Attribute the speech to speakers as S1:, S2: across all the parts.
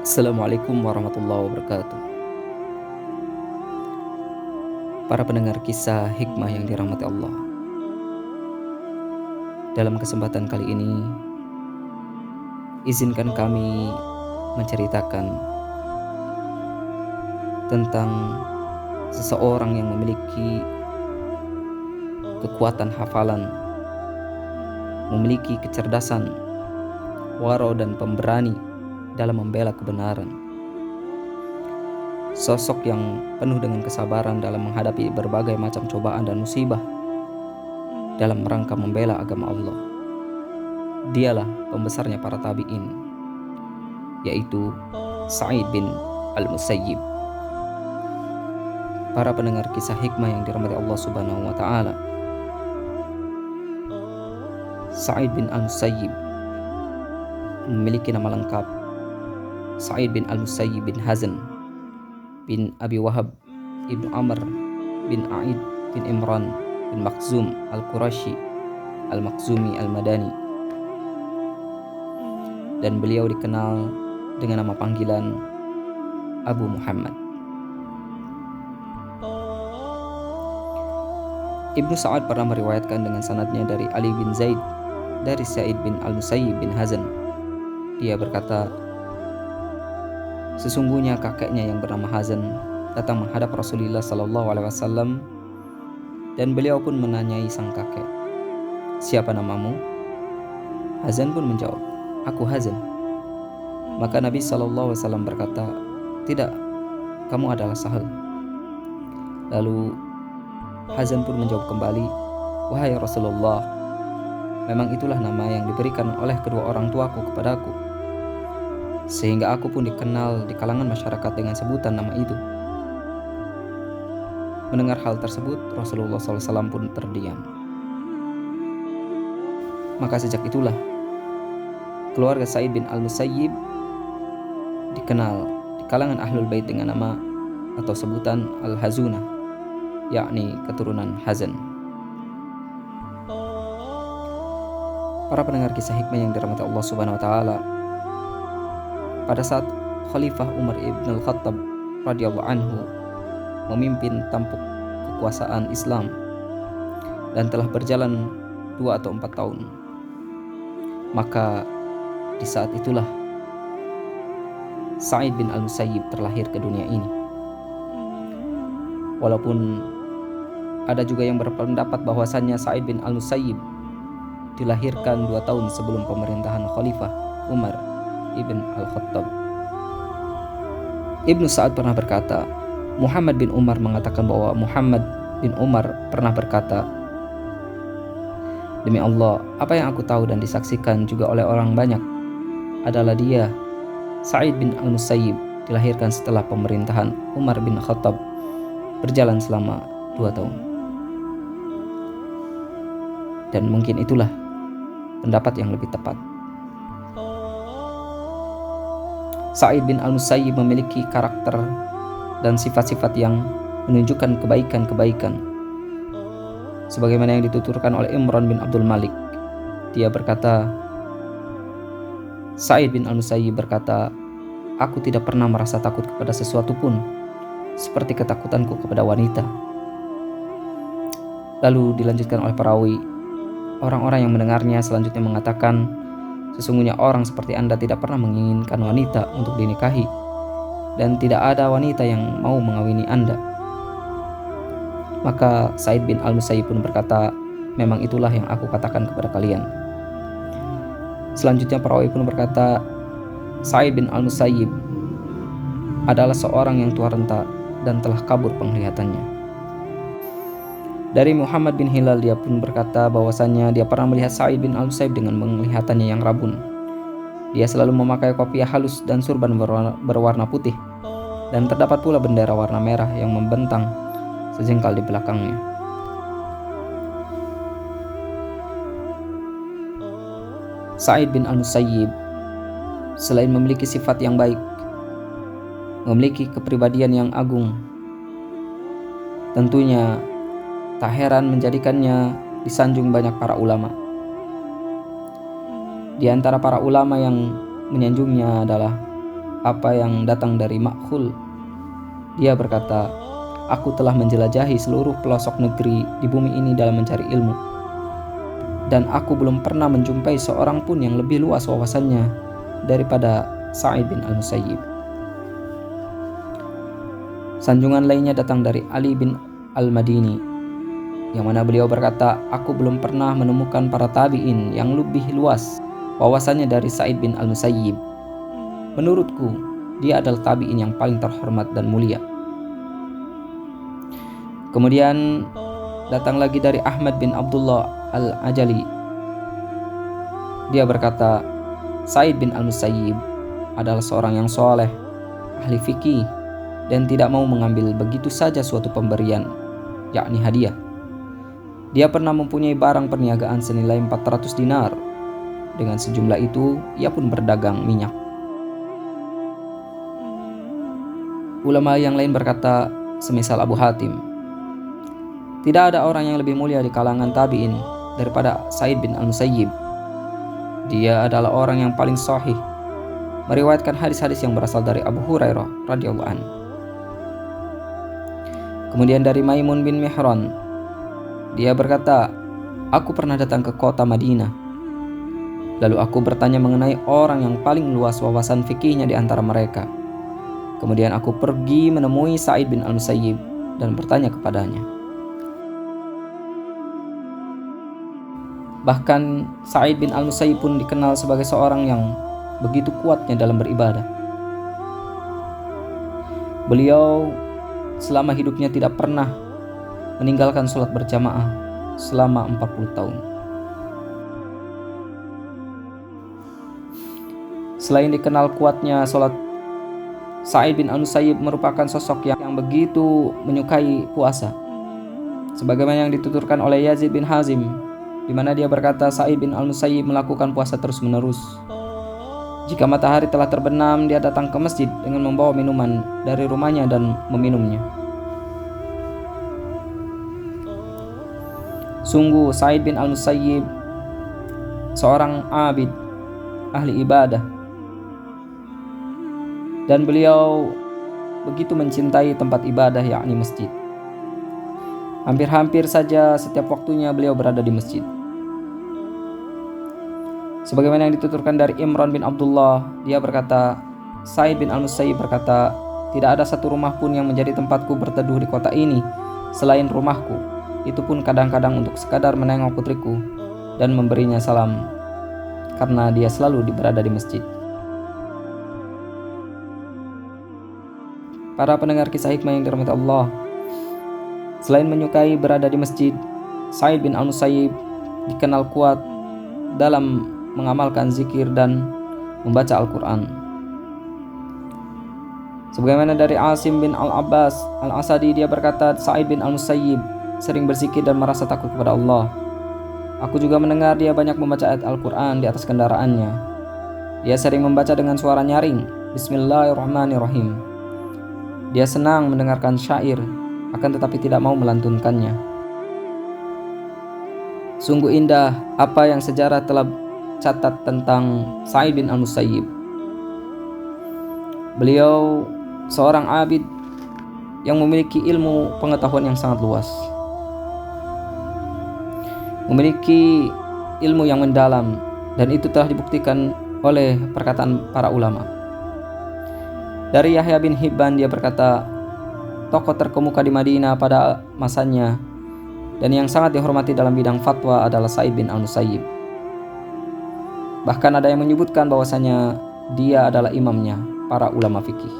S1: Assalamualaikum warahmatullahi wabarakatuh. Para pendengar kisah hikmah yang dirahmati Allah. Dalam kesempatan kali ini, izinkan kami menceritakan tentang seseorang yang memiliki kekuatan hafalan, memiliki kecerdasan, waro dan pemberani dalam membela kebenaran. Sosok yang penuh dengan kesabaran dalam menghadapi berbagai macam cobaan dan musibah dalam rangka membela agama Allah. Dialah pembesarnya para tabi'in, yaitu Sa'id bin Al-Musayyib. Para pendengar kisah hikmah yang dirahmati Allah Subhanahu wa taala. Sa'id bin Al-Musayyib memiliki nama lengkap Sa'id bin Al-Musayyib bin Hazn bin Abi Wahab ibn Amr bin A'id bin Imran bin Makhzum Al-Qurashi Al-Makhzumi Al-Madani, dan beliau dikenal dengan nama panggilan Abu Muhammad. Ibnu Sa'ad pernah meriwayatkan dengan sanadnya dari Ali bin Zaid dari Sa'id bin Al-Musayyib bin Hazn. Dia berkata, sesungguhnya kakeknya yang bernama Hazn datang menghadap Rasulullah SAW, dan beliau pun menanyai sang kakek, "Siapa namamu?" Hazn pun menjawab, "Aku Hazn." Maka Nabi SAW berkata, "Tidak, kamu adalah Sahal." Lalu Hazn pun menjawab kembali, "Wahai Rasulullah, memang itulah nama yang diberikan oleh kedua orang tuaku kepadaku, sehingga aku pun dikenal di kalangan masyarakat dengan sebutan nama itu." Mendengar hal tersebut, Rasulullah SAW pun terdiam. Maka sejak itulah keluarga Sa'id bin Al-Musayyib dikenal di kalangan Ahlul Bait dengan nama atau sebutan Al-Hazunah, yakni keturunan Hazn. Para pendengar kisah hikmah yang dirahmati Allah Subhanahu wa taala, pada saat Khalifah Umar ibn al-Khattab radhiyallahu anhu memimpin tampuk kekuasaan Islam dan telah berjalan 2 atau 4 tahun, maka di saat itulah Sa'id bin Al-Musayyib terlahir ke dunia ini. Walaupun ada juga yang berpendapat bahwasannya Sa'id bin Al-Musayyib dilahirkan 2 tahun sebelum pemerintahan Khalifah Umar ibn al-Khattab. Ibnu Sa'ad pernah berkata, Muhammad bin Umar mengatakan bahwa Muhammad bin Umar pernah berkata, "Demi Allah, apa yang aku tahu dan disaksikan juga oleh orang banyak adalah dia, Sa'id bin Al-Musayyib, dilahirkan setelah pemerintahan Umar bin Khattab berjalan selama 2 tahun." Dan mungkin itulah pendapat yang lebih tepat. Sa'id bin Al-Musayyib memiliki karakter dan sifat-sifat yang menunjukkan kebaikan-kebaikan, sebagaimana yang dituturkan oleh Imran bin Abdul Malik. Dia berkata, Sa'id bin Al-Musayyib berkata, "Aku tidak pernah merasa takut kepada sesuatu pun, seperti ketakutanku kepada wanita." Lalu dilanjutkan oleh perawi, orang-orang yang mendengarnya selanjutnya mengatakan, "Sesungguhnya orang seperti Anda tidak pernah menginginkan wanita untuk dinikahi, dan tidak ada wanita yang mau mengawini Anda." Maka Sa'id bin Al-Musayyib pun berkata, "Memang itulah yang aku katakan kepada kalian." Selanjutnya perawi pun berkata, Sa'id bin Al-Musayyib adalah seorang yang tua renta dan telah kabur penglihatannya. Dari Muhammad bin Hilal, dia pun berkata bahwasannya dia pernah melihat Sa'id bin Al-Musayyib dengan penglihatannya yang rabun. Dia selalu memakai kopiah halus dan surban berwarna putih, dan terdapat pula bendera warna merah yang membentang sejengkal di belakangnya. Sa'id bin Al-Musayyib selain memiliki sifat yang baik, memiliki kepribadian yang agung, tentunya tak heran menjadikannya disanjung banyak para ulama. Di antara para ulama yang menyanjungnya adalah apa yang datang dari Makhul. Dia berkata, "Aku telah menjelajahi seluruh pelosok negeri di bumi ini dalam mencari ilmu, dan aku belum pernah menjumpai seorang pun yang lebih luas wawasannya daripada Sa'id bin al-Musayyib." Sanjungan lainnya datang dari Ali bin al-Madini, yang mana beliau berkata, "Aku belum pernah menemukan para tabi'in yang lebih luas wawasannya dari Sa'id bin al-Musayyib. Menurutku, dia adalah tabi'in yang paling terhormat dan mulia." Kemudian datang lagi dari Ahmad bin Abdullah al-Ajali. Dia berkata, "Sa'id bin al-Musayyib adalah seorang yang soleh, ahli fikih, dan tidak mau mengambil begitu saja suatu pemberian, yakni hadiah. Dia pernah mempunyai barang perniagaan senilai 400 dinar. Dengan sejumlah itu, ia pun berdagang minyak." Ulama yang lain berkata, semisal Abu Hatim, "Tidak ada orang yang lebih mulia di kalangan tabi'in daripada Sa'id bin al-Musayyib. Dia adalah orang yang paling sahih, meriwayatkan hadis-hadis yang berasal dari Abu Hurairah radhiyallahu anhu." Kemudian dari Maimun bin Mihran, dia berkata, "Aku pernah datang ke kota Madinah. Lalu aku bertanya mengenai orang yang paling luas wawasan fikihnya di antara mereka. Kemudian aku pergi menemui Sa'id bin al-Musayyib dan bertanya kepadanya." Bahkan Sa'id bin al-Musayyib pun dikenal sebagai seorang yang begitu kuatnya dalam beribadah. Beliau selama hidupnya tidak pernah meninggalkan sholat berjamaah selama 40 tahun. Selain dikenal kuatnya sholat, Sa'id bin al-Musayyib merupakan sosok yang begitu menyukai puasa, sebagaimana yang dituturkan oleh Yazid bin Hazim, di mana dia berkata, Sa'id bin al-Musayyib melakukan puasa terus-menerus. Jika matahari telah terbenam, dia datang ke masjid dengan membawa minuman dari rumahnya dan meminumnya. Sungguh Sa'id bin al-Musayyib seorang abid, ahli ibadah, dan beliau begitu mencintai tempat ibadah, yakni masjid. Hampir-hampir saja setiap waktunya beliau berada di masjid. Sebagaimana yang dituturkan dari Imran bin Abdullah, dia berkata, Sa'id bin al-Musayyib berkata, "Tidak ada satu rumah pun yang menjadi tempatku berteduh di kota ini selain rumahku. Itu pun kadang-kadang untuk sekadar menengok putriku dan memberinya salam, karena dia selalu berada di masjid." Para pendengar kisah hikmah yang dirahmati Allah, selain menyukai berada di masjid, Sa'id bin al-Musayyib dikenal kuat dalam mengamalkan zikir dan membaca Al-Quran. Sebagaimana dari Asim bin Al-Abbas Al-Asadi, dia berkata, Sa'id bin al-Musayyib sering berzikir dan merasa takut kepada Allah. Aku juga mendengar dia banyak membaca ayat Al-Quran di atas kendaraannya. Dia sering membaca dengan suara nyaring, Bismillahirrahmanirrahim. Dia senang mendengarkan syair, akan tetapi tidak mau melantunkannya. Sungguh indah apa yang sejarah telah catat tentang Sa'id bin al-Musayyib. Beliau seorang abid yang memiliki ilmu pengetahuan yang sangat luas, memiliki ilmu yang mendalam, dan itu telah dibuktikan oleh perkataan para ulama. Dari Yahya bin Hibban, dia berkata, tokoh terkemuka di Madinah pada masanya dan yang sangat dihormati dalam bidang fatwa adalah Sa'id bin al-Musayyib. Bahkan ada yang menyebutkan bahwasanya dia adalah imamnya para ulama fikih.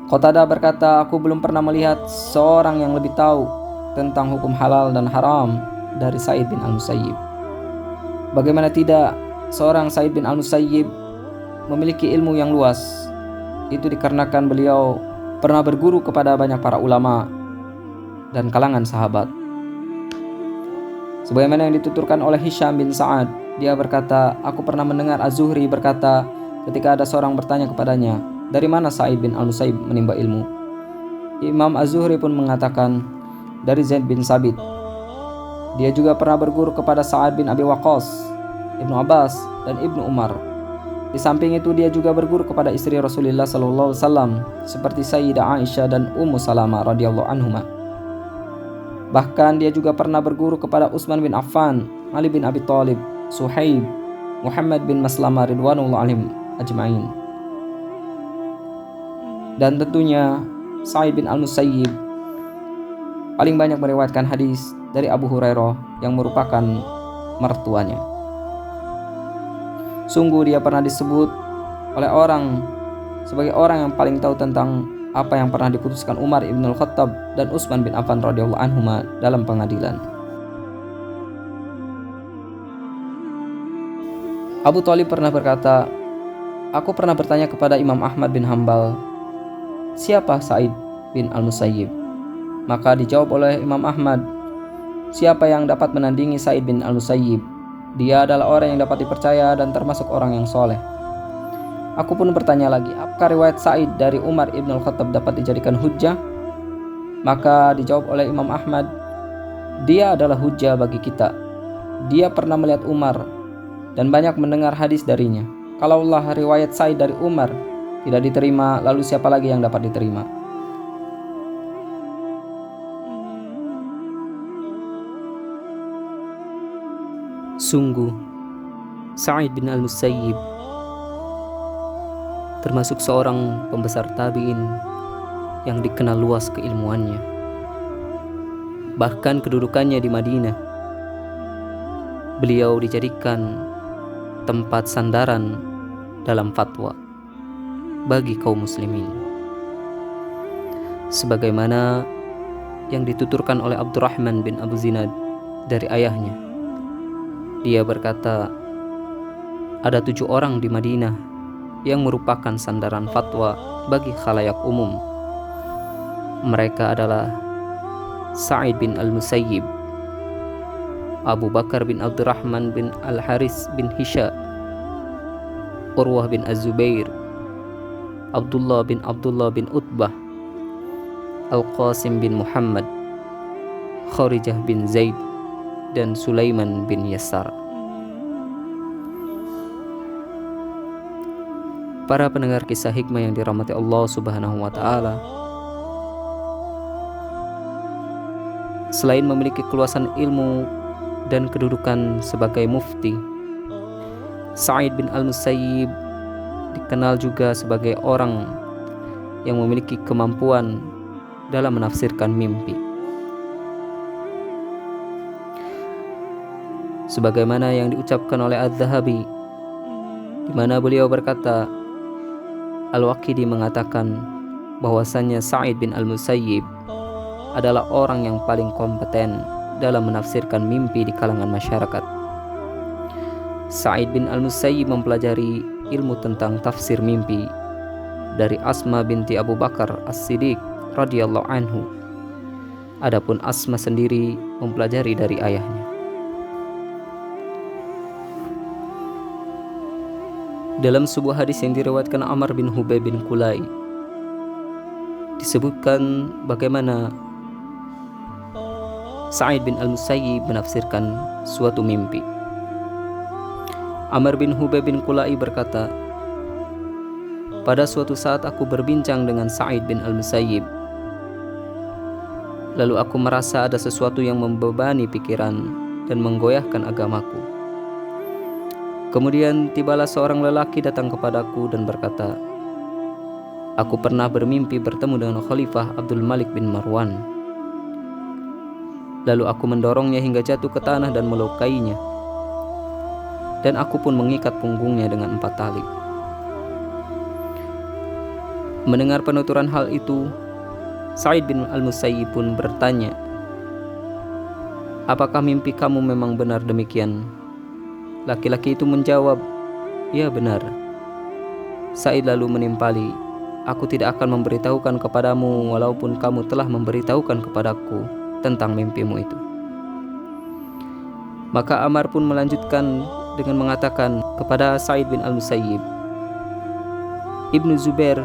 S1: Qatadah berkata, aku belum pernah melihat seorang yang lebih tahu tentang hukum halal dan haram dari Sa'id bin al-Musayyib. Bagaimana tidak, seorang Sa'id bin al-Musayyib memiliki ilmu yang luas. Itu dikarenakan beliau pernah berguru kepada banyak para ulama dan kalangan sahabat. Sebagaimana yang dituturkan oleh Hisham bin Sa'ad, dia berkata, aku pernah mendengar Az-Zuhri berkata ketika ada seorang bertanya kepadanya, dari mana Sa'id bin al-Musayyib menimba ilmu? Imam Az-Zuhri pun mengatakan, dari Zaid bin Sabit. Dia juga pernah berguru kepada Sa'ad bin Abi Waqqas, Ibnu Abbas, dan Ibnu Umar. Di samping itu dia juga berguru kepada istri Rasulullah SAW seperti Sayyidah Aisyah dan Ummu Salamah radhiyallahu anhuma. Bahkan dia juga pernah berguru kepada Utsman bin Affan, Ali bin Abi Thalib, Suhaib, Muhammad bin Maslamah ridwanullah alaihim ajma'in. Dan tentunya Sa'id bin Al-Musayyib paling banyak meriwayatkan hadis dari Abu Hurairah yang merupakan mertuanya. Sungguh dia pernah disebut oleh orang sebagai orang yang paling tahu tentang apa yang pernah diputuskan Umar ibn al-Khattab dan Utsman bin Affan radhiyallahu anhuma dalam pengadilan. Abu Thalib pernah berkata, "Aku pernah bertanya kepada Imam Ahmad bin Hambal, siapa Sa'id bin Al-Musayyib?" Maka dijawab oleh Imam Ahmad, "Siapa yang dapat menandingi Sa'id bin Al-Musayyib? Dia adalah orang yang dapat dipercaya dan termasuk orang yang soleh." Aku pun bertanya lagi, apakah riwayat Sa'id dari Umar ibn al-Khattab dapat dijadikan hujjah? Maka dijawab oleh Imam Ahmad, dia adalah hujjah bagi kita. Dia pernah melihat Umar dan banyak mendengar hadis darinya. Kalaulah riwayat Sa'id dari Umar tidak diterima, lalu siapa lagi yang dapat diterima? Sungguh, Sa'id bin Al-Musayyib termasuk seorang pembesar tabi'in yang dikenal luas keilmuannya. Bahkan kedudukannya di Madinah, beliau dijadikan tempat sandaran dalam fatwa bagi kaum muslimin. Sebagaimana yang dituturkan oleh Abdurrahman bin Abu Zinad dari ayahnya. Dia berkata, ada 7 orang di Madinah yang merupakan sandaran fatwa bagi khalayak umum. Mereka adalah Sa'id bin Al-Musayyib, Abu Bakar bin Abdurrahman bin Al-Haris bin Hisha, Urwah bin Az-Zubair, Abdullah bin Utbah, Al-Qasim bin Muhammad, Kharijah bin Zaid, dan Sulaiman bin Yasar. Para pendengar kisah hikmah yang dirahmati Allah Subhanahu wa taala, selain memiliki keluasan ilmu dan kedudukan sebagai mufti, Sa'id bin Al-Musayyib dikenal juga sebagai orang yang memiliki kemampuan dalam menafsirkan mimpi. Sebagaimana yang diucapkan oleh Az-Zahabi, di mana beliau berkata, Al-Waqidi mengatakan bahwasannya Sa'id bin Al-Musayyib adalah orang yang paling kompeten dalam menafsirkan mimpi di kalangan masyarakat. Sa'id bin Al-Musayyib mempelajari ilmu tentang tafsir mimpi dari Asma binti Abu Bakar As-Siddiq radhiyallahu anhu. Adapun Asma sendiri mempelajari dari ayahnya. Dalam sebuah hadis yang diriwayatkan Amr bin Hubay bin Kulai, disebutkan bagaimana Sa'id bin Al-Musayyib menafsirkan suatu mimpi. Amr bin Hubay bin Kulai berkata, pada suatu saat aku berbincang dengan Sa'id bin Al-Musayyib, lalu aku merasa ada sesuatu yang membebani pikiran dan menggoyahkan agamaku. Kemudian tibalah seorang lelaki datang kepadaku dan berkata, aku pernah bermimpi bertemu dengan Khalifah Abdul Malik bin Marwan. Lalu aku mendorongnya hingga jatuh ke tanah dan melukainya. Dan aku pun mengikat punggungnya dengan 4 tali. Mendengar penuturan hal itu, Sa'id bin Al-Musayyib pun bertanya, apakah mimpi kamu memang benar demikian? Laki-laki itu menjawab, ya benar. Sa'id lalu menimpali, aku tidak akan memberitahukan kepadamu walaupun kamu telah memberitahukan kepadaku tentang mimpimu itu. Maka Amar pun melanjutkan dengan mengatakan kepada Sa'id bin Al-Musayyib, Ibnu Zubair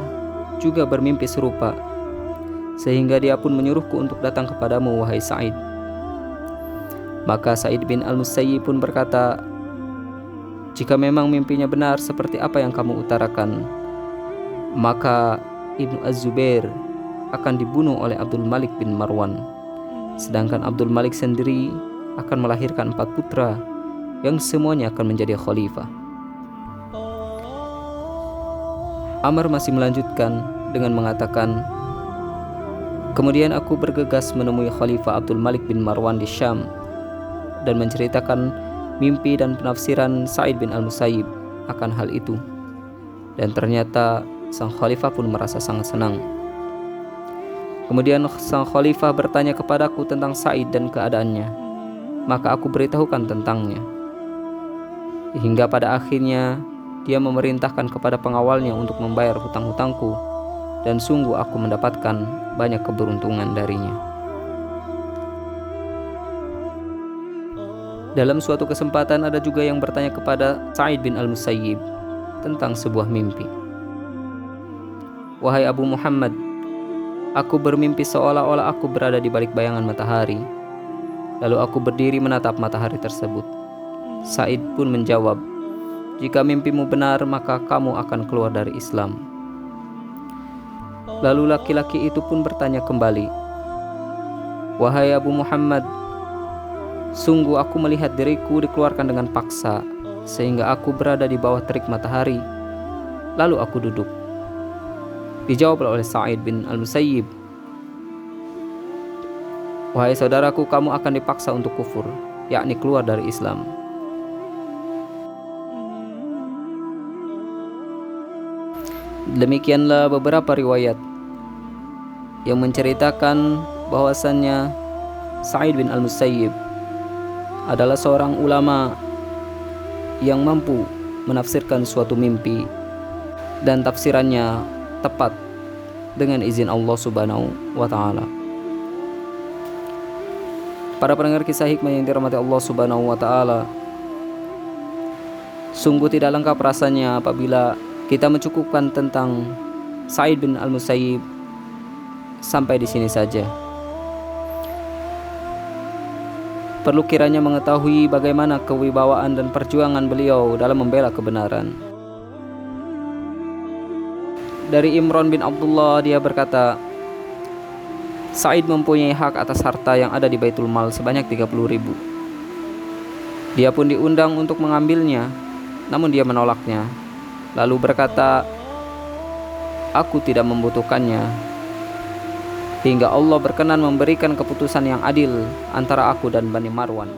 S1: juga bermimpi serupa, sehingga dia pun menyuruhku untuk datang kepadamu, wahai Sa'id. Maka Sa'id bin Al-Musayyib pun berkata, Jika memang mimpinya benar seperti apa yang kamu utarakan, maka Ibnu Az-Zubair akan dibunuh oleh Abdul Malik bin Marwan. Sedangkan Abdul Malik sendiri akan melahirkan 4 putra yang semuanya akan menjadi khalifah. Amr masih melanjutkan dengan mengatakan, kemudian aku bergegas menemui Khalifah Abdul Malik bin Marwan di Syam dan menceritakan mimpi dan penafsiran Sa'id bin al-Musayyib akan hal itu. Dan ternyata sang khalifah pun merasa sangat senang. Kemudian sang khalifah bertanya kepadaku tentang Sa'id dan keadaannya, maka aku beritahukan tentangnya. Hingga pada akhirnya dia memerintahkan kepada pengawalnya untuk membayar hutang-hutangku, dan sungguh aku mendapatkan banyak keberuntungan darinya. Dalam suatu kesempatan ada juga yang bertanya kepada Sa'id bin al-Musayyib tentang sebuah mimpi. Wahai Abu Muhammad, aku bermimpi seolah-olah aku berada di balik bayangan matahari. Lalu aku berdiri menatap matahari tersebut. Sa'id pun menjawab, jika mimpimu benar maka kamu akan keluar dari Islam. Lalu laki-laki itu pun bertanya kembali, wahai Abu Muhammad, sungguh aku melihat diriku dikeluarkan dengan paksa, sehingga aku berada di bawah terik matahari. Lalu aku duduk. Dijawab oleh Sa'id bin al-Musayyib, wahai saudaraku, kamu akan dipaksa untuk kufur, yakni keluar dari Islam. Demikianlah beberapa riwayat yang menceritakan bahwasannya Sa'id bin al-Musayyib adalah seorang ulama yang mampu menafsirkan suatu mimpi dan tafsirannya tepat dengan izin Allah Subhanahu wa Ta'ala. Para pendengar kisah hikmah yang dirahmati Allah Subhanahu wa Ta'ala, sungguh tidak lengkap rasanya apabila kita mencukupkan tentang Sa'id bin al-Musayyib sampai di sini saja. Perlu kiranya mengetahui bagaimana kewibawaan dan perjuangan beliau dalam membela kebenaran. Dari Imran bin Abdullah, dia berkata, Sa'id mempunyai hak atas harta yang ada di Baitul Mal sebanyak 30.000. Dia pun diundang untuk mengambilnya, namun dia menolaknya, lalu berkata, aku tidak membutuhkannya, hingga Allah berkenan memberikan keputusan yang adil antara aku dan Bani Marwan.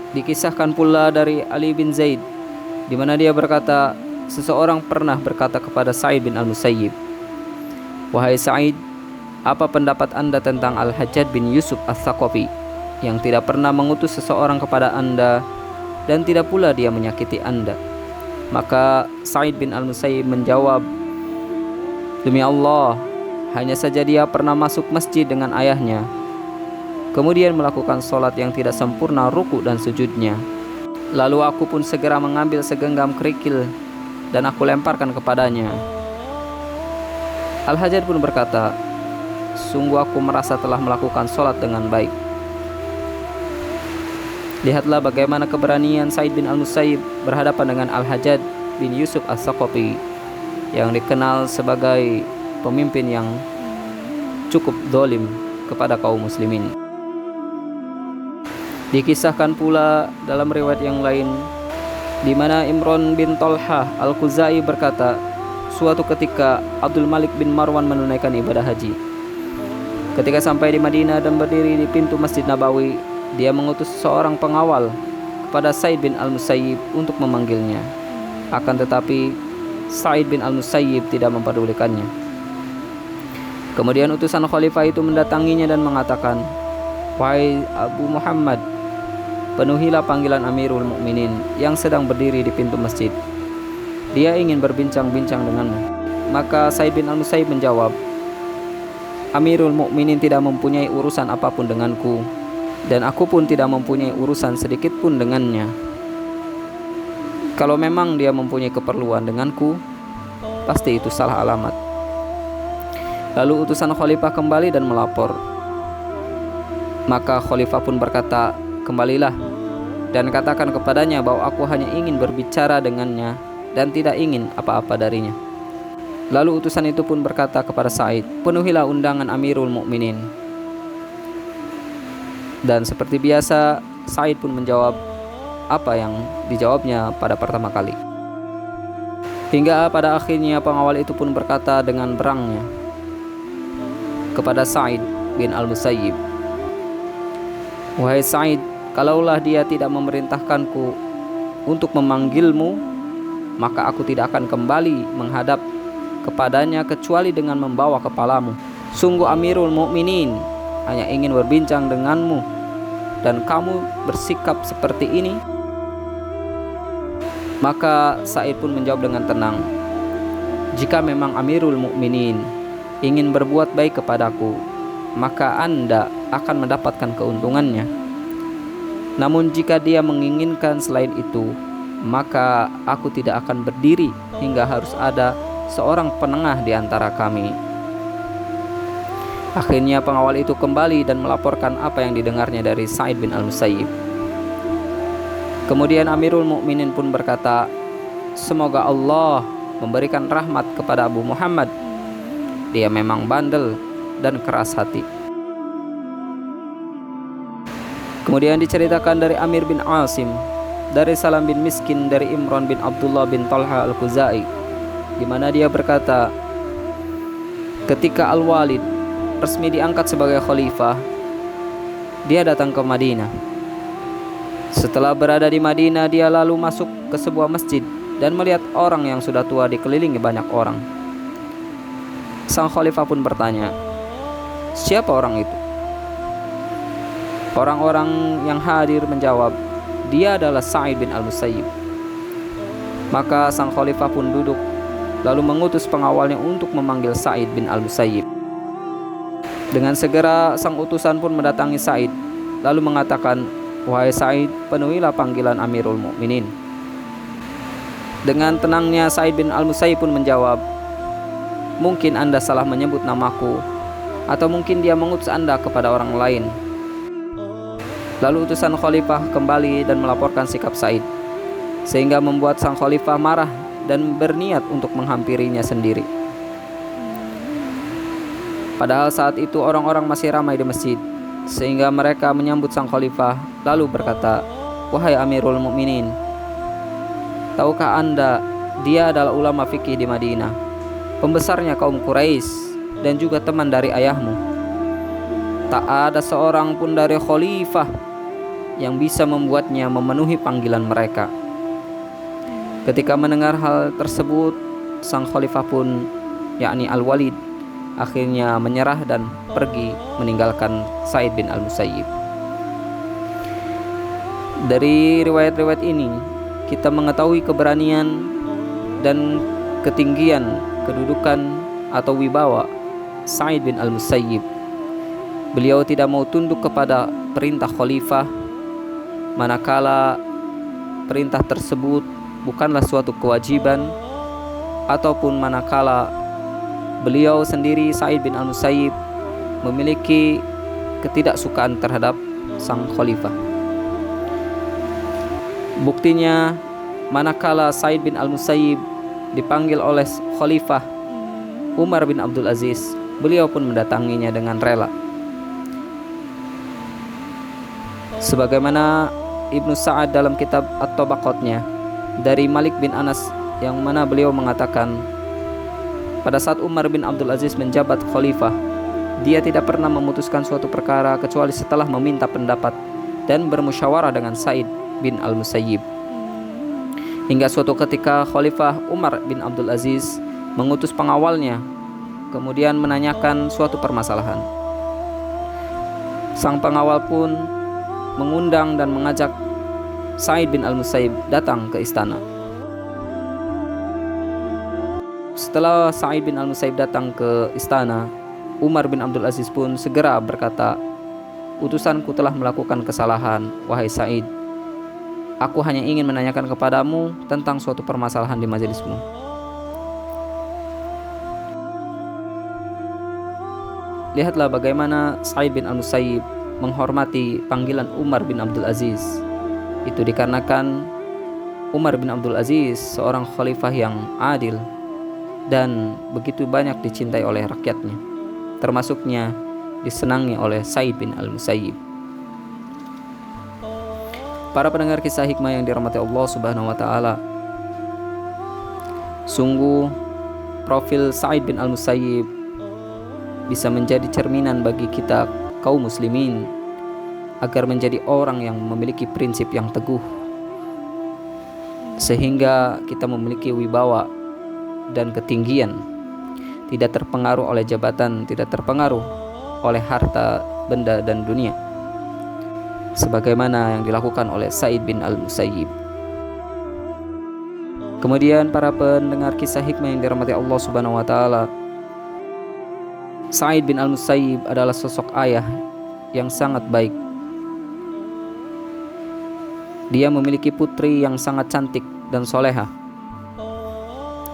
S1: Dikisahkan pula dari Ali bin Zaid, di mana dia berkata, seseorang pernah berkata kepada Sa'id bin al-Musayyib, wahai Sa'id, apa pendapat anda tentang Al-Hajjaj bin Yusuf Ats-Tsaqafi yang tidak pernah mengutus seseorang kepada anda dan tidak pula dia menyakiti anda? Maka Sa'id bin al-Musayyib menjawab, demi Allah, hanya saja dia pernah masuk masjid dengan ayahnya, kemudian melakukan sholat yang tidak sempurna ruku dan sujudnya. Lalu aku pun segera mengambil segenggam kerikil dan aku lemparkan kepadanya. Al-Hajjaj pun berkata, sungguh aku merasa telah melakukan sholat dengan baik. Lihatlah bagaimana keberanian Sa'id bin al-Musayyib berhadapan dengan Al-Hajjaj bin Yusuf Ats-Tsaqafi yang dikenal sebagai pemimpin yang cukup zalim kepada kaum muslimin. Dikisahkan pula dalam riwayat yang lain, di mana Imran bin Talhah Al-Khuzai berkata, suatu ketika Abdul Malik bin Marwan menunaikan ibadah haji. Ketika sampai di Madinah dan berdiri di pintu Masjid Nabawi, dia mengutus seorang pengawal kepada Sa'id bin al-Musayyib untuk memanggilnya. Akan tetapi Sa'id bin al-Musayyib tidak mempedulikannya. Kemudian utusan khalifah itu mendatanginya dan mengatakan, wahai Abu Muhammad, penuhilah panggilan Amirul Mukminin yang sedang berdiri di pintu masjid. Dia ingin berbincang-bincang denganmu. Maka Sa'id bin al-Musayyib menjawab, Amirul Mukminin tidak mempunyai urusan apapun denganku, dan aku pun tidak mempunyai urusan sedikit pun dengannya. Kalau memang dia mempunyai keperluan denganku, pasti itu salah alamat. Lalu utusan khalifah kembali dan melapor, Maka khalifah pun berkata, "Kembalilah dan katakan kepadanya bahwa aku hanya ingin berbicara dengannya dan tidak ingin apa-apa darinya." Lalu utusan itu pun berkata kepada Sa'id, "Penuhilah undangan Amirul Mukminin." Dan seperti biasa, Sa'id pun menjawab apa yang dijawabnya pada pertama kali. Hingga pada akhirnya pengawal itu pun berkata dengan berangnya kepada Sa'id bin Al-Musayyib, "Wahai Sa'id, kalaulah dia tidak memerintahkanku untuk memanggilmu, maka aku tidak akan kembali menghadap kepadanya kecuali dengan membawa kepalamu. Sungguh Amirul Mukminin hanya ingin berbincang denganmu, dan kamu bersikap seperti ini." Maka Sa'id pun menjawab dengan tenang, "Jika memang Amirul Mukminin ingin berbuat baik kepadaku, maka Anda akan mendapatkan keuntungannya. Namun jika dia menginginkan selain itu, maka aku tidak akan berdiri hingga harus ada seorang penengah di antara kami." Akhirnya pengawal itu kembali dan melaporkan apa yang didengarnya dari Sa'id bin Al-Musayyib. Kemudian Amirul Mukminin pun berkata, "Semoga Allah memberikan rahmat kepada Abu Muhammad. Dia memang bandel dan keras hati." Kemudian diceritakan dari Amir bin Asim, dari Salam bin Miskin, dari Imran bin Abdullah bin Talha Al-Khuzai, di mana dia berkata, ketika Al-Walid resmi diangkat sebagai khalifah, dia datang ke Madinah. Setelah berada di Madinah, dia lalu masuk ke sebuah masjid dan melihat orang yang sudah tua dikelilingi banyak orang. Sang khalifah pun bertanya, "Siapa orang itu?" Orang-orang yang hadir menjawab, "Dia adalah Sa'id bin Al-Musayyib." Maka sang khalifah pun duduk, lalu mengutus pengawalnya untuk memanggil Sa'id bin Al-Musayyib. Dengan segera sang utusan pun mendatangi Sa'id, lalu mengatakan, "Wahai Sa'id, penuhilah panggilan Amirul Mukminin." Dengan tenangnya Sa'id bin Al-Musayyib pun menjawab, "Mungkin Anda salah menyebut namaku, atau mungkin dia mengutus Anda kepada orang lain." Lalu utusan khalifah kembali dan melaporkan sikap Sa'id, sehingga membuat sang khalifah marah dan berniat untuk menghampirinya sendiri. Padahal saat itu orang-orang masih ramai di masjid, sehingga mereka menyambut sang khalifah lalu berkata, "Wahai Amirul Mukminin, tahukah Anda dia adalah ulama fikih di Madinah, pembesarnya kaum Quraisy dan juga teman dari ayahmu. Tak ada seorang pun dari khalifah yang bisa membuatnya memenuhi panggilan mereka." Ketika mendengar hal tersebut, sang khalifah pun, yakni Al-Walid, akhirnya menyerah dan pergi meninggalkan Sa'id bin Al-Musayyib. Dari riwayat-riwayat ini kita mengetahui keberanian dan ketinggian kedudukan atau wibawa Sa'id bin Al-Musayyib. Beliau tidak mau tunduk kepada perintah khalifah, manakala perintah tersebut bukanlah suatu kewajiban, ataupun manakala beliau sendiri Sa'id bin Al-Musayyib memiliki ketidaksukaan terhadap sang khalifah. Buktinya, manakala Sa'id bin Al-Musayyib dipanggil oleh khalifah Umar bin Abdul Aziz, beliau pun mendatanginya dengan rela. Sebagaimana Ibnu Sa'ad dalam kitab At-Tabaqatnya dari Malik bin Anas, yang mana beliau mengatakan, pada saat Umar bin Abdul Aziz menjabat khalifah, dia tidak pernah memutuskan suatu perkara kecuali setelah meminta pendapat dan bermusyawarah dengan Sa'id bin Al-Musayyib. Hingga suatu ketika Khalifah Umar bin Abdul Aziz mengutus pengawalnya, kemudian menanyakan suatu permasalahan. Sang pengawal pun mengundang dan mengajak Sa'id bin Al-Musayyib datang ke istana. Setelah Sa'id bin Al-Musayyib datang ke istana, Umar bin Abdul Aziz pun segera berkata, "Utusanku telah melakukan kesalahan, wahai Sa'id. Aku hanya ingin menanyakan kepadamu tentang suatu permasalahan di majelismu." Lihatlah bagaimana Sa'id bin Al-Musayyib menghormati panggilan Umar bin Abdul Aziz. Itu dikarenakan Umar bin Abdul Aziz seorang khalifah yang adil dan begitu banyak dicintai oleh rakyatnya, termasuknya disenangi oleh Sa'id bin Al-Musayyib. Para pendengar kisah hikmah yang dirahmati Allah Subhanahu wa taala, sungguh profil Sa'id bin Al-Musayyib bisa menjadi cerminan bagi kita kaum muslimin agar menjadi orang yang memiliki prinsip yang teguh, sehingga kita memiliki wibawa dan ketinggian, tidak terpengaruh oleh jabatan, tidak terpengaruh oleh harta, benda, dan dunia, sebagaimana yang dilakukan oleh Sa'id bin Al-Musayyib. Kemudian para pendengar kisah hikmah yang dirahmati Allah Subhanahu wa taala, Sa'id bin Al-Musayyib adalah sosok ayah yang sangat baik. Dia memiliki putri yang sangat cantik dan soleha,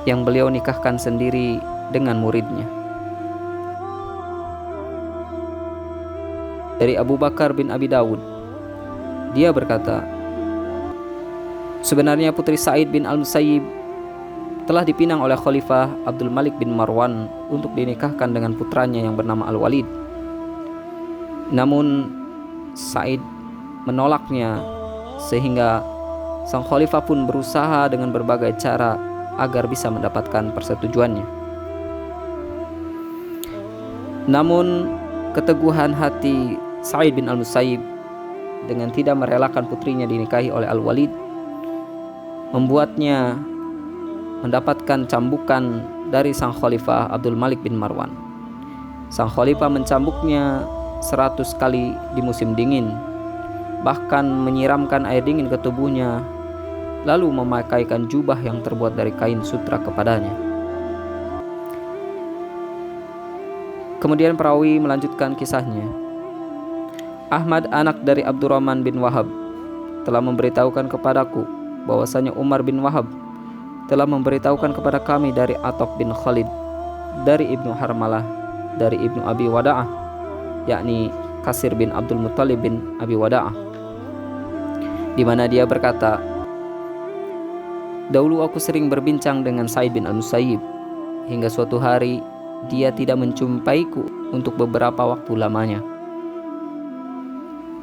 S1: yang beliau nikahkan sendiri dengan muridnya. Dari Abu Bakar bin Abi Dawud, dia berkata, sebenarnya putri Sa'id bin Al-Musayyib telah dipinang oleh Khalifah Abdul Malik bin Marwan untuk dinikahkan dengan putranya yang bernama Al-Walid. Namun Sa'id menolaknya, sehingga sang khalifah pun berusaha dengan berbagai cara agar bisa mendapatkan persetujuannya. Namun keteguhan hati Sa'id bin Al-Musayyib dengan tidak merelakan putrinya dinikahi oleh Al-Walid membuatnya mendapatkan cambukan dari sang khalifah Abdul Malik bin Marwan. Sang khalifah mencambuknya 100 kali di musim dingin, bahkan menyiramkan air dingin ke tubuhnya, lalu memakaikan jubah yang terbuat dari kain sutra kepadanya. Kemudian perawi melanjutkan kisahnya. Ahmad, anak dari Abdurrahman bin Wahab, telah memberitahukan kepadaku bahwasanya Umar bin Wahab telah memberitahukan kepada kami dari Atok bin Khalid, dari Ibnu Harmalah, dari Ibnu Abi Wada'ah, yakni Kasir bin Abdul Muttalib bin Abi Wada'ah, di mana dia berkata, dahulu aku sering berbincang dengan Sa'id bin Al-Musayyib, hingga suatu hari dia tidak menjumpaiku untuk beberapa waktu lamanya.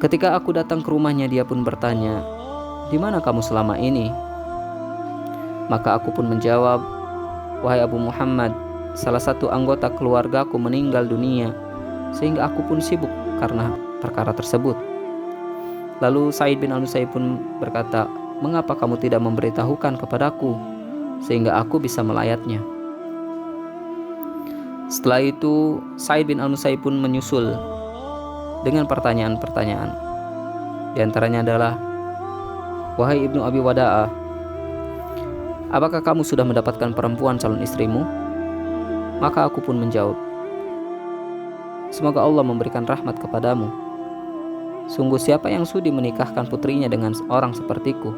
S1: Ketika aku datang ke rumahnya, dia pun bertanya, di mana kamu selama ini? Maka aku pun menjawab, wahai Abu Muhammad, salah satu anggota keluargaku meninggal dunia, sehingga aku pun sibuk karena perkara tersebut. Lalu Sa'id bin Al-Musayyib pun berkata, mengapa kamu tidak memberitahukan kepadaku sehingga aku bisa melayatnya? Setelah itu Sa'id bin Al-Musayyib pun menyusul dengan pertanyaan-pertanyaan. Di antaranya adalah, wahai Ibnu Abi Wada'ah, apakah kamu sudah mendapatkan perempuan calon istrimu? Maka aku pun menjawab, semoga Allah memberikan rahmat kepadamu. Sungguh siapa yang sudi menikahkan putrinya dengan orang sepertiku,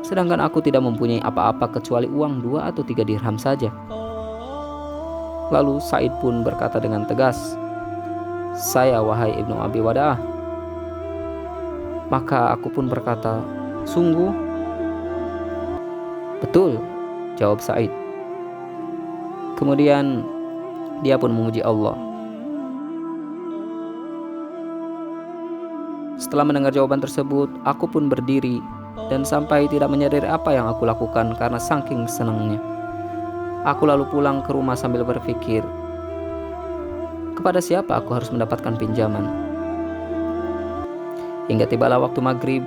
S1: sedangkan aku tidak mempunyai apa-apa kecuali uang 2 atau 3 dirham saja. Lalu Sa'id pun berkata dengan tegas, saya wahai Ibnu Abi Wada'ah. Maka aku pun berkata, sungguh? Betul, jawab Sa'id. Kemudian dia pun memuji Allah. Setelah mendengar jawaban tersebut, aku pun berdiri dan sampai tidak menyadari apa yang aku lakukan karena saking senangnya. Aku lalu pulang ke rumah sambil berpikir, kepada siapa aku harus mendapatkan pinjaman? Hingga tibalah waktu maghrib,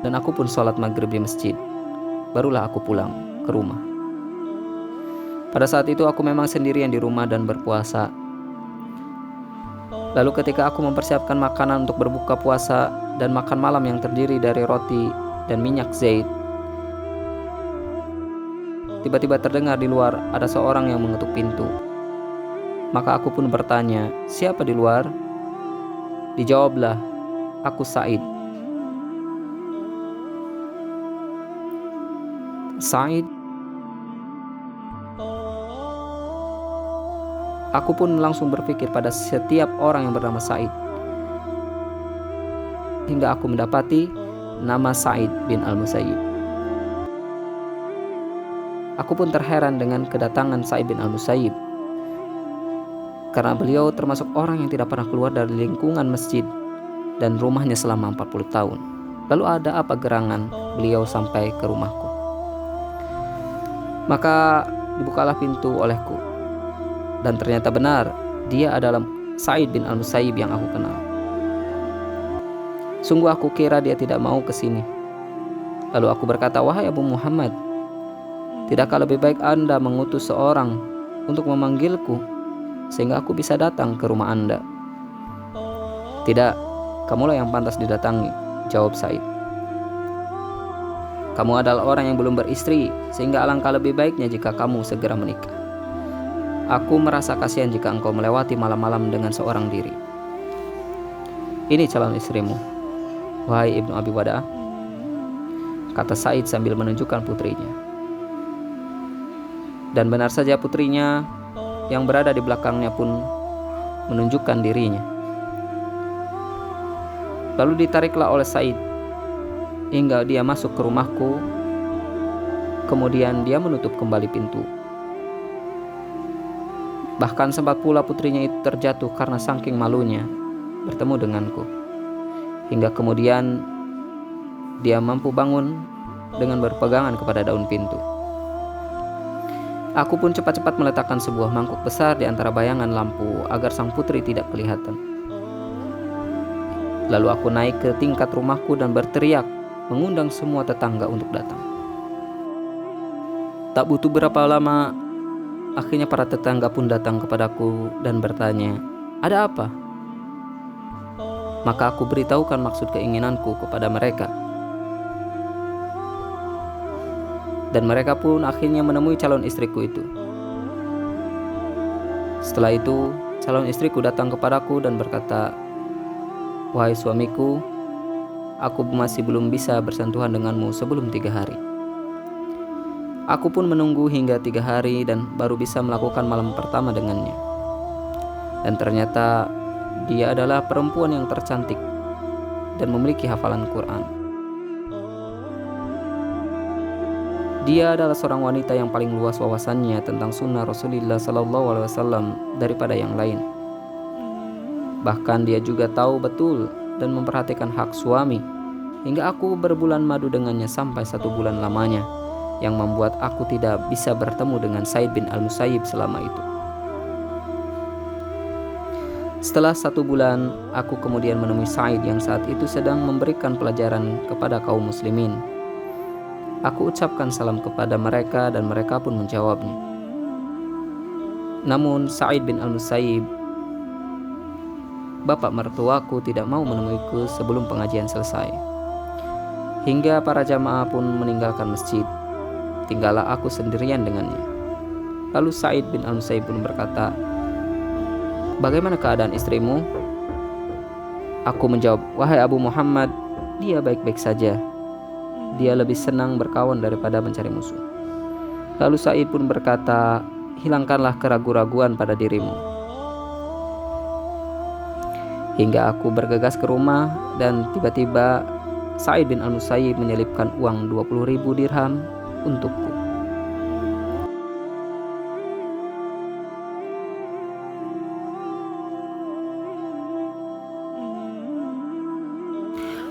S1: dan aku pun sholat maghrib di masjid. Barulah aku pulang ke rumah. Pada saat itu aku memang sendirian di rumah dan berpuasa. Lalu ketika aku mempersiapkan makanan untuk berbuka puasa dan makan malam yang terdiri dari roti dan minyak zait, tiba-tiba terdengar di luar ada seorang yang mengetuk pintu. Maka aku pun bertanya, siapa di luar? Dijawablah, aku Sa'id. Sa'id? Aku pun langsung berpikir pada setiap orang yang bernama Sa'id, hingga aku mendapati nama Sa'id bin Al-Musayyib. Aku pun terheran dengan kedatangan Sa'id bin Al-Musayyib, karena beliau termasuk orang yang tidak pernah keluar dari lingkungan masjid dan rumahnya selama 40 tahun. Lalu ada apa gerangan beliau sampai ke rumahku? Maka dibukalah pintu olehku, dan ternyata benar, dia adalah Sa'id bin Al-Musayyib yang aku kenal. Sungguh aku kira dia tidak mau ke sini. Lalu aku berkata, "Wahai Abu Muhammad, tidakkah lebih baik Anda mengutus seorang untuk memanggilku sehingga aku bisa datang ke rumah Anda?" "Tidak, kamulah yang pantas didatangi," jawab Sa'id. "Kamu adalah orang yang belum beristri, sehingga alangkah lebih baiknya jika kamu segera menikah. Aku merasa kasihan jika engkau melewati malam-malam dengan seorang diri. Ini calon istrimu, wahai Ibnu Abi Wadah," kata Sa'id sambil menunjukkan putrinya. Dan benar saja putrinya yang berada di belakangnya pun menunjukkan dirinya. Lalu ditariklah oleh Sa'id hingga dia masuk ke rumahku. Kemudian dia menutup kembali pintu. Bahkan sempat pula putrinya itu terjatuh karena saking malunya bertemu denganku, hingga kemudian dia mampu bangun dengan berpegangan kepada daun pintu. Aku pun cepat-cepat meletakkan sebuah mangkuk besar di antara bayangan lampu agar sang putri tidak kelihatan. Lalu aku naik ke tingkat rumahku dan berteriak mengundang semua tetangga untuk datang. Tak butuh berapa lama, akhirnya para tetangga pun datang kepadaku dan bertanya, "Ada apa?" Maka aku beritahukan maksud keinginanku kepada mereka. Dan mereka pun akhirnya menemui calon istriku itu. Setelah itu, calon istriku datang kepadaku dan berkata, "Wahai suamiku, aku masih belum bisa bersentuhan denganmu sebelum 3 hari." Aku pun menunggu hingga 3 hari dan baru bisa melakukan malam pertama dengannya. Dan ternyata dia adalah perempuan yang tercantik dan memiliki hafalan Quran. Dia adalah seorang wanita yang paling luas wawasannya tentang sunnah Rasulullah SAW daripada yang lain. Bahkan dia juga tahu betul dan memperhatikan hak suami, hingga aku berbulan madu dengannya sampai 1 bulan lamanya, yang membuat aku tidak bisa bertemu dengan Sa'id bin Al-Musayyib selama itu. Setelah 1 bulan, aku kemudian menemui Sa'id yang saat itu sedang memberikan pelajaran kepada kaum muslimin. Aku ucapkan salam kepada mereka dan mereka pun menjawabnya. Namun Sa'id bin Al-Musayyib, bapak mertuaku, tidak mau menemuiku sebelum pengajian selesai. Hingga para jamaah pun meninggalkan masjid. Tinggallah aku sendirian dengannya. Lalu Sa'id bin Al-Musayyib pun berkata, "Bagaimana keadaan istrimu?" Aku menjawab, "Wahai Abu Muhammad, dia baik-baik saja. Dia lebih senang berkawan daripada mencari musuh." Lalu Sa'id pun berkata, "Hilangkanlah keraguan-raguan pada dirimu." Hingga aku bergegas ke rumah dan tiba-tiba Sa'id bin Al-Musayyib menyelipkan uang 20.000 dirham untukku.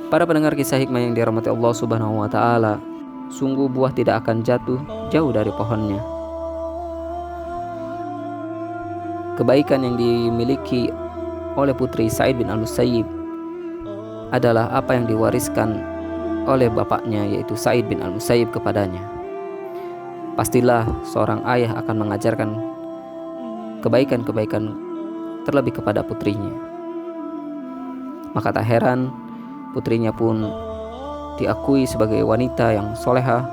S1: Para pendengar kisah hikmah yang dirahmati Allah Subhanahu wa Ta'ala, sungguh buah tidak akan jatuh jauh dari pohonnya. Kebaikan yang dimiliki oleh putri Sa'id bin Al-Musayyib adalah apa yang diwariskan oleh bapaknya, yaitu Sa'id bin Al-Musayyib, kepadanya. Pastilah seorang ayah akan mengajarkan kebaikan-kebaikan terlebih kepada putrinya. Maka tak heran putrinya pun diakui sebagai wanita yang solehah,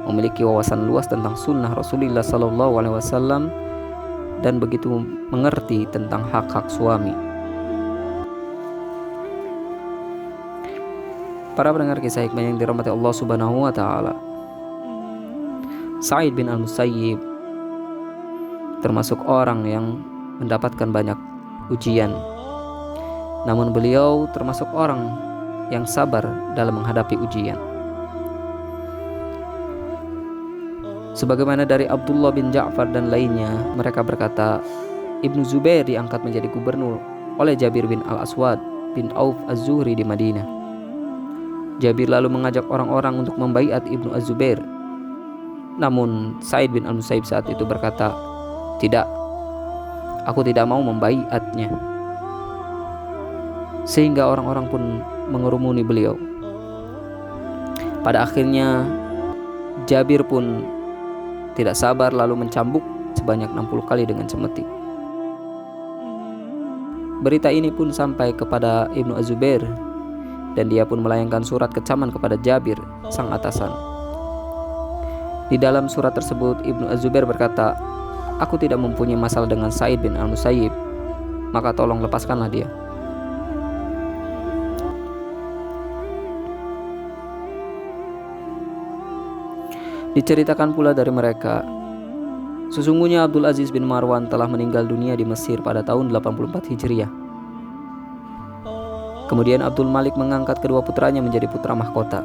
S1: memiliki wawasan luas tentang sunnah Rasulullah SAW, dan begitu mengerti tentang hak-hak suami. Para pendengar kisah hikmah yang dirahmati Allah Subhanahu wa Ta'ala, Sa'id bin Al-Musayyib termasuk orang yang mendapatkan banyak ujian. Namun beliau termasuk orang yang sabar dalam menghadapi ujian. Sebagaimana dari Abdullah bin Ja'far dan lainnya, mereka berkata, Ibnu Zubair diangkat menjadi gubernur oleh Jabir bin Al-Aswad bin Auf Az-Zuhri di Madinah. Jabir lalu mengajak orang-orang untuk membaiat Ibnu Az-Zubair. Namun Sa'id bin Al-Musayyib saat itu berkata, "Tidak, aku tidak mau membaiatnya." Sehingga orang-orang pun mengerumuni beliau. Pada akhirnya Jabir pun tidak sabar lalu mencambuk sebanyak 60 kali dengan cemeti. Berita ini pun sampai kepada Ibnu Az-Zubair dan dia pun melayangkan surat kecaman kepada Jabir, sang atasan. Di dalam surat tersebut Ibnu Az-Zubair berkata, "Aku tidak mempunyai masalah dengan Sa'id bin Al-Musayyib, maka tolong lepaskanlah dia." Diceritakan pula dari mereka, sesungguhnya Abdul Aziz bin Marwan telah meninggal dunia di Mesir pada tahun 84 Hijriah. Kemudian Abdul Malik mengangkat kedua putranya menjadi putra mahkota.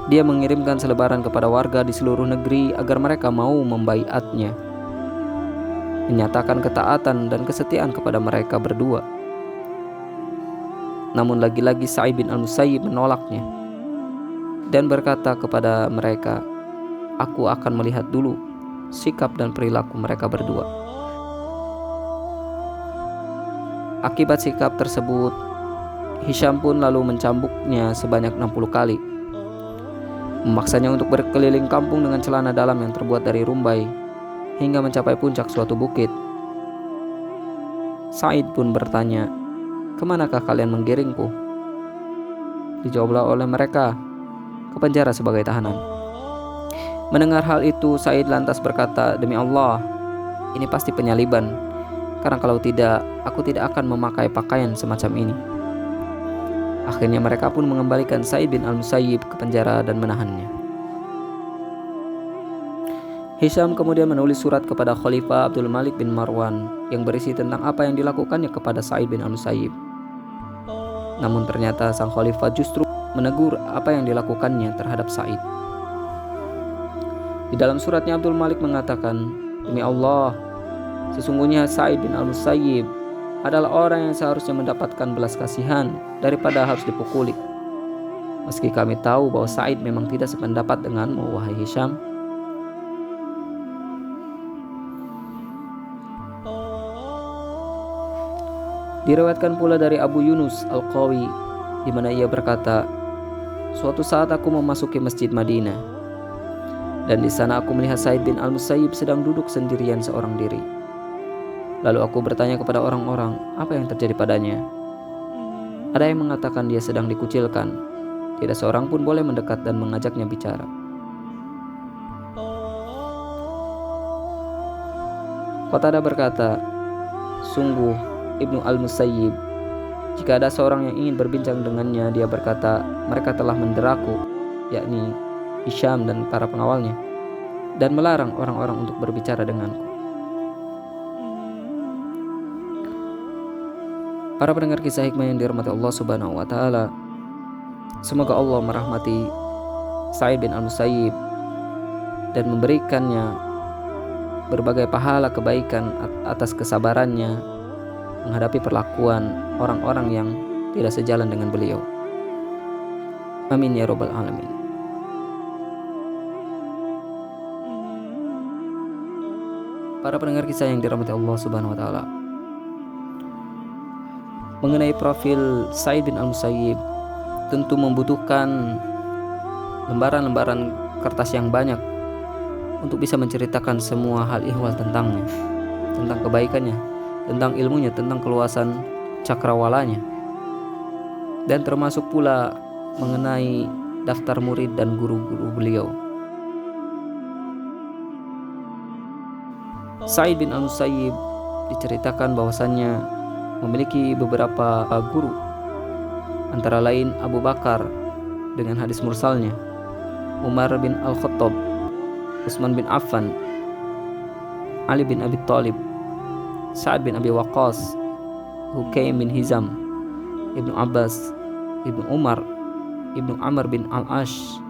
S1: Dia mengirimkan selebaran kepada warga di seluruh negeri agar mereka mau membaiatnya, menyatakan ketaatan dan kesetiaan kepada mereka berdua. Namun lagi-lagi Sa'id bin Al-Musayyib menolaknya dan berkata kepada mereka, "Aku akan melihat dulu sikap dan perilaku mereka berdua." Akibat sikap tersebut, Hisham pun lalu mencambuknya sebanyak 60 kali, memaksanya untuk berkeliling kampung dengan celana dalam yang terbuat dari rumbai hingga mencapai puncak suatu bukit. Sa'id pun bertanya, "Kemanakah kalian menggiringku?" Dijawablah oleh mereka, "Ke penjara sebagai tahanan." Mendengar hal itu, Sa'id lantas berkata, "Demi Allah, ini pasti penyaliban, karena kalau tidak, aku tidak akan memakai pakaian semacam ini." Akhirnya mereka pun mengembalikan Sa'id bin Al-Musayyib ke penjara dan menahannya. Hisham kemudian menulis surat kepada Khalifah Abdul Malik bin Marwan yang berisi tentang apa yang dilakukannya kepada Sa'id bin Al-Musayyib. Namun ternyata sang Khalifah justru menegur apa yang dilakukannya terhadap Sa'id. Di dalam suratnya Abdul Malik mengatakan, "Demi Allah, sesungguhnya Sa'id bin Al-Musayyib adalah orang yang seharusnya mendapatkan belas kasihan daripada harus dipukuli. Meski kami tahu bahwa Sa'id memang tidak sependapat denganmu, wahai Hisham." Diriwayatkan pula dari Abu Yunus Al-Qawi di mana ia berkata, "Suatu saat aku memasuki Masjid Madinah dan di sana aku melihat Sa'id bin Al-Musayyib sedang duduk sendirian seorang diri. Lalu aku bertanya kepada orang-orang, apa yang terjadi padanya? Ada yang mengatakan dia sedang dikucilkan. Tidak seorang pun boleh mendekat dan mengajaknya bicara. Qatadah berkata, sungguh Ibnu Al-Musayyib, jika ada seorang yang ingin berbincang dengannya, dia berkata, mereka telah menderaku, yakni Hisham dan para pengawalnya, dan melarang orang-orang untuk berbicara denganku." Para pendengar kisah hikmah yang dirahmati Allah Subhanahu wa taala, semoga Allah merahmati Sa'id bin Al-Musayyib dan memberikannya berbagai pahala kebaikan atas kesabarannya menghadapi perlakuan orang-orang yang tidak sejalan dengan beliau. Amin ya rabbal alamin. Para pendengar kisah yang dirahmati Allah Subhanahu wa taala, mengenai profil Sa'id bin Al-Musayyib tentu membutuhkan lembaran-lembaran kertas yang banyak untuk bisa menceritakan semua hal ihwal tentangnya, tentang kebaikannya, tentang ilmunya, tentang keluasan cakrawalanya, dan termasuk pula mengenai daftar murid dan guru-guru beliau. Sa'id bin Al-Musayyib diceritakan bahwasannya memiliki beberapa guru, antara lain Abu Bakar dengan hadis mursalnya, Umar bin Al-Khattab, Utsman bin Affan, Ali bin Abi Thalib, Sa'ad bin Abi Waqqas, Hukaim bin Hizam, Ibnu Abbas, Ibnu Umar, Ibnu Amr bin Al-Ash,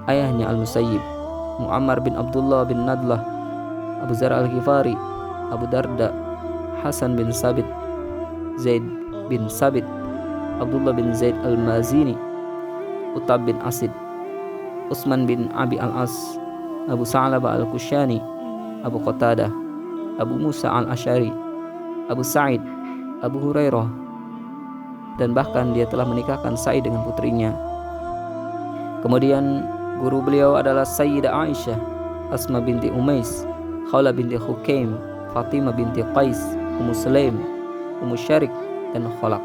S1: ayahnya Al-Musayyib, Muammar bin Abdullah bin Nadlah, Abu Zar Al-Ghifari, Abu Darda, Hasan bin Sabit, Zaid bin Sabit, Abdullah bin Zaid Al-Mazini, Utab bin Asid, Utsman bin Abi Al-As, Abu Sa'labah Al-Kushani, Abu Qatadah, Abu Musa Al-Asy'ari, Abu Sa'id, Abu Hurairah, dan bahkan dia telah menikahkan Sa'id dengan putrinya. Kemudian guru beliau adalah Sayyidah Aisyah, Asma binti Umais, Khawla binti Hukaim, Fatimah binti Qais, Ummu Sulaim, Ummu Syarik, dan Khalaq.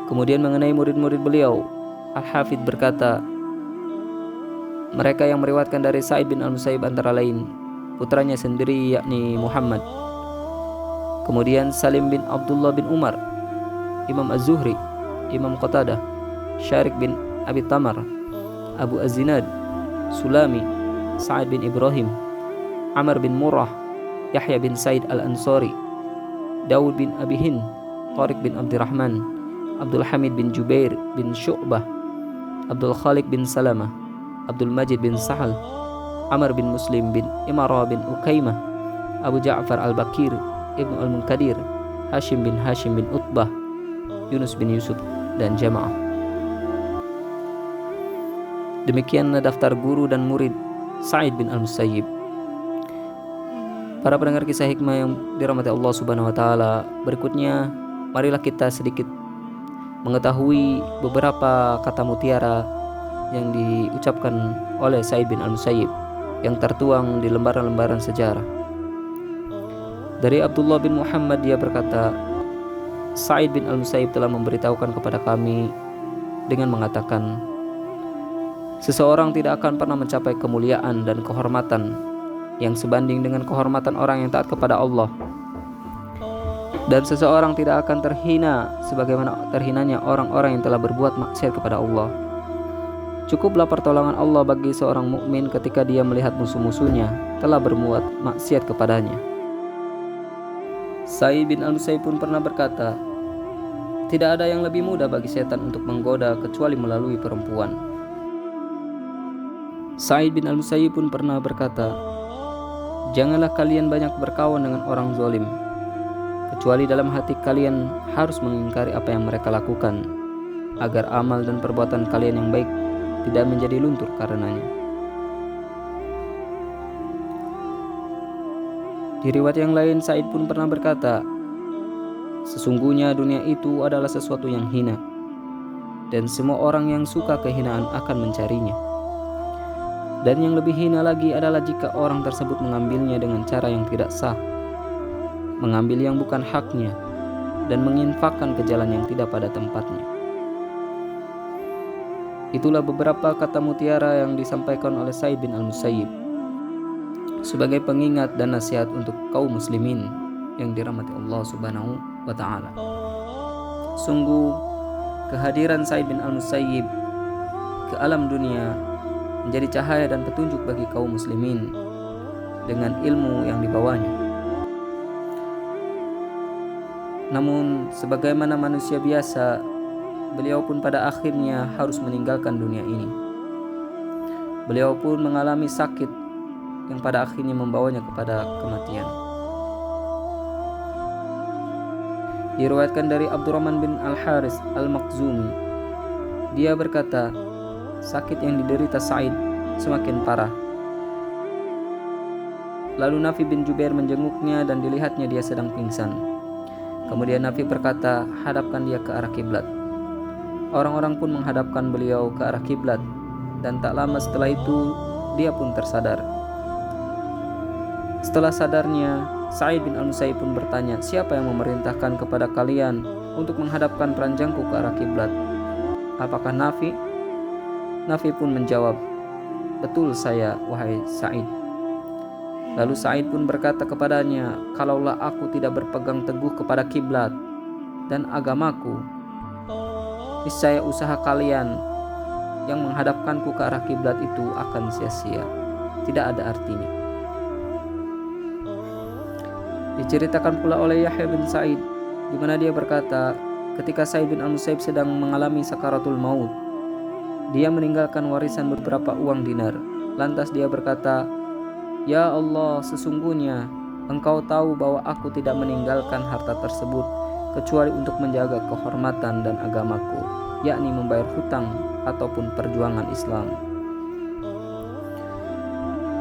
S1: Kemudian mengenai murid-murid beliau, Al-Hafidh berkata, mereka yang meriwayatkan dari Sa'id bin Al-Musayyib antara lain putranya sendiri yakni Muhammad, kemudian Salim bin Abdullah bin Umar, Imam Az-Zuhri, Imam Qatadah, Syarik bin Abi Tamar, Abu Az-Zinad, Sulami, Sa'id bin Ibrahim, Amr bin Murrah, Yahya bin Said Al-Ansari, Daud bin Abi Hind, Tariq bin Abdurrahman, Abdul Hamid bin Jubair bin Syu'bah, Abdul Khaliq bin Salamah, Abdul Majid bin Sahal, Amr bin Muslim bin Imara bin Ukaimah, Abu Ja'far Al-Bakir, Ibnu Al-Munkadir, Hashim bin Utbah, Yunus bin Yusuf, dan jamaah. Demikianlah daftar guru dan murid Sa'id bin Al-Musayyib. Para pendengar kisah hikmah yang dirahmati Allah Subhanahu wa taala, berikutnya marilah kita sedikit mengetahui beberapa kata mutiara yang diucapkan oleh Sa'id bin Al-Musayyib yang tertuang di lembaran-lembaran sejarah. Dari Abdullah bin Muhammad, dia berkata, Sa'id bin Al-Musayyib telah memberitahukan kepada kami dengan mengatakan, seseorang tidak akan pernah mencapai kemuliaan dan kehormatan yang sebanding dengan kehormatan orang yang taat kepada Allah, dan seseorang tidak akan terhina sebagaimana terhinanya orang-orang yang telah berbuat maksiat kepada Allah. Cukuplah pertolongan Allah bagi seorang mukmin ketika dia melihat musuh-musuhnya telah berbuat maksiat kepadanya. Sa'id bin Al-Musayyib pun pernah berkata, tidak ada yang lebih mudah bagi setan untuk menggoda kecuali melalui perempuan. Sa'id bin Al-Musayyib pun pernah berkata, janganlah kalian banyak berkawan dengan orang zalim, kecuali dalam hati kalian harus mengingkari apa yang mereka lakukan, agar amal dan perbuatan kalian yang baik tidak menjadi luntur karenanya. Di riwayat yang lain, Sa'id pun pernah berkata, sesungguhnya dunia itu adalah sesuatu yang hina, dan semua orang yang suka kehinaan akan mencarinya. Dan yang lebih hina lagi adalah jika orang tersebut mengambilnya dengan cara yang tidak sah, mengambil yang bukan haknya, dan menginfakkan ke jalan yang tidak pada tempatnya. Itulah beberapa kata mutiara yang disampaikan oleh Sa'id bin Al-Musayyib sebagai pengingat dan nasihat untuk kaum muslimin yang dirahmati Allah Subhanahu wa taala. Sungguh kehadiran Sa'id bin Al-Musayyib ke alam dunia menjadi cahaya dan petunjuk bagi kaum muslimin dengan ilmu yang dibawanya. Namun sebagaimana manusia biasa, beliau pun pada akhirnya harus meninggalkan dunia ini. Beliau pun mengalami sakit yang pada akhirnya membawanya kepada kematian. Diriwayatkan dari Abdurrahman bin Al-Haris Al-Makhzumi, dia berkata, sakit yang diderita Sa'id semakin parah. Lalu Nafi bin Jubair menjenguknya dan dilihatnya dia sedang pingsan. Kemudian Nafi berkata, hadapkan dia ke arah kiblat. Orang-orang pun menghadapkan beliau ke arah kiblat, dan tak lama setelah itu dia pun tersadar. Setelah sadarnya, Sa'id bin Al-Musayyib pun bertanya, siapa yang memerintahkan kepada kalian untuk menghadapkan peranjangku ke arah kiblat? Apakah Nafi? Nafi pun menjawab, betul saya, wahai Sa'id. Lalu Sa'id pun berkata kepadanya, kalaulah aku tidak berpegang teguh kepada kiblat dan agamaku, niscaya usaha kalian yang menghadapkanku ke arah kiblat itu akan sia-sia, tidak ada artinya. Diceritakan pula oleh Yahya bin Sa'id di mana dia berkata, ketika Sa'id bin al-Musayyib sedang mengalami sakaratul maut, dia meninggalkan warisan beberapa uang dinar. Lantas dia berkata, "Ya Allah, sesungguhnya Engkau tahu bahwa aku tidak meninggalkan harta tersebut kecuali untuk menjaga kehormatan dan agamaku, yakni membayar hutang ataupun perjuangan Islam."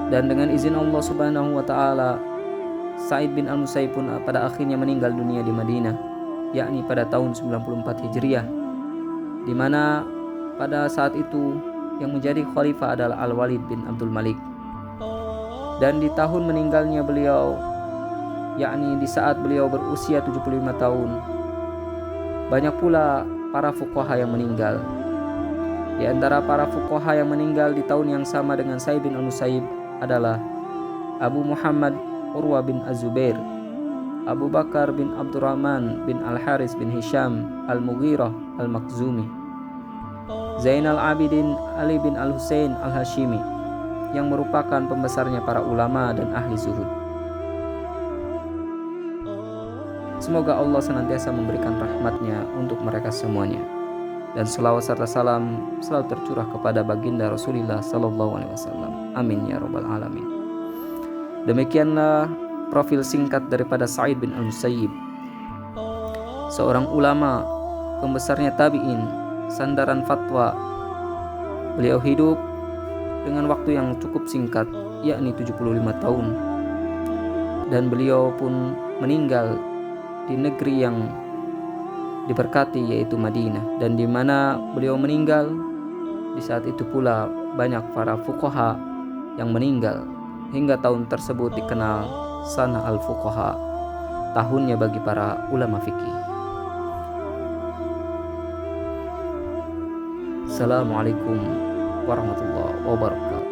S1: Dan dengan izin Allah Subhanahu wa taala, Sa'id bin al-Musayyib pun pada akhirnya meninggal dunia di Madinah, yakni pada tahun 94 Hijriah, di mana pada saat itu yang menjadi khalifah adalah Al-Walid bin Abdul Malik. Dan di tahun meninggalnya beliau, yakni di saat beliau berusia 75 tahun, banyak pula para fuqaha yang meninggal. Di antara para fuqaha yang meninggal di tahun yang sama dengan Sa'id bin al-Musayyib adalah Abu Muhammad Urwa bin Az-Zubair, Abu Bakar bin Abdurrahman bin Al-Haris bin Hisham Al-Mughirah Al-Makhzumi, Zainal Abidin Ali bin Al-Husain Al-Hashimi, yang merupakan pembesarnya para ulama dan ahli zuhud. Semoga Allah senantiasa memberikan rahmatnya untuk mereka semuanya, dan selawat serta salam selalu tercurah kepada baginda Rasulullah Sallallahu Alaihi Wasallam. Amin ya Rabbal Alamin. Demikianlah profil singkat daripada Sa'id bin al-Musayyib, seorang ulama, pembesarnya tabi'in, sandaran fatwa. Beliau hidup dengan waktu yang cukup singkat, yakni 75 tahun. Dan beliau pun meninggal di negeri yang diberkati, yaitu Madinah. Dan di mana beliau meninggal, di saat itu pula banyak para fuqaha yang meninggal, hingga tahun tersebut dikenal Sana al-Fuqaha, tahunnya bagi para ulama fikih. Assalamualaikum warahmatullahi wabarakatuh.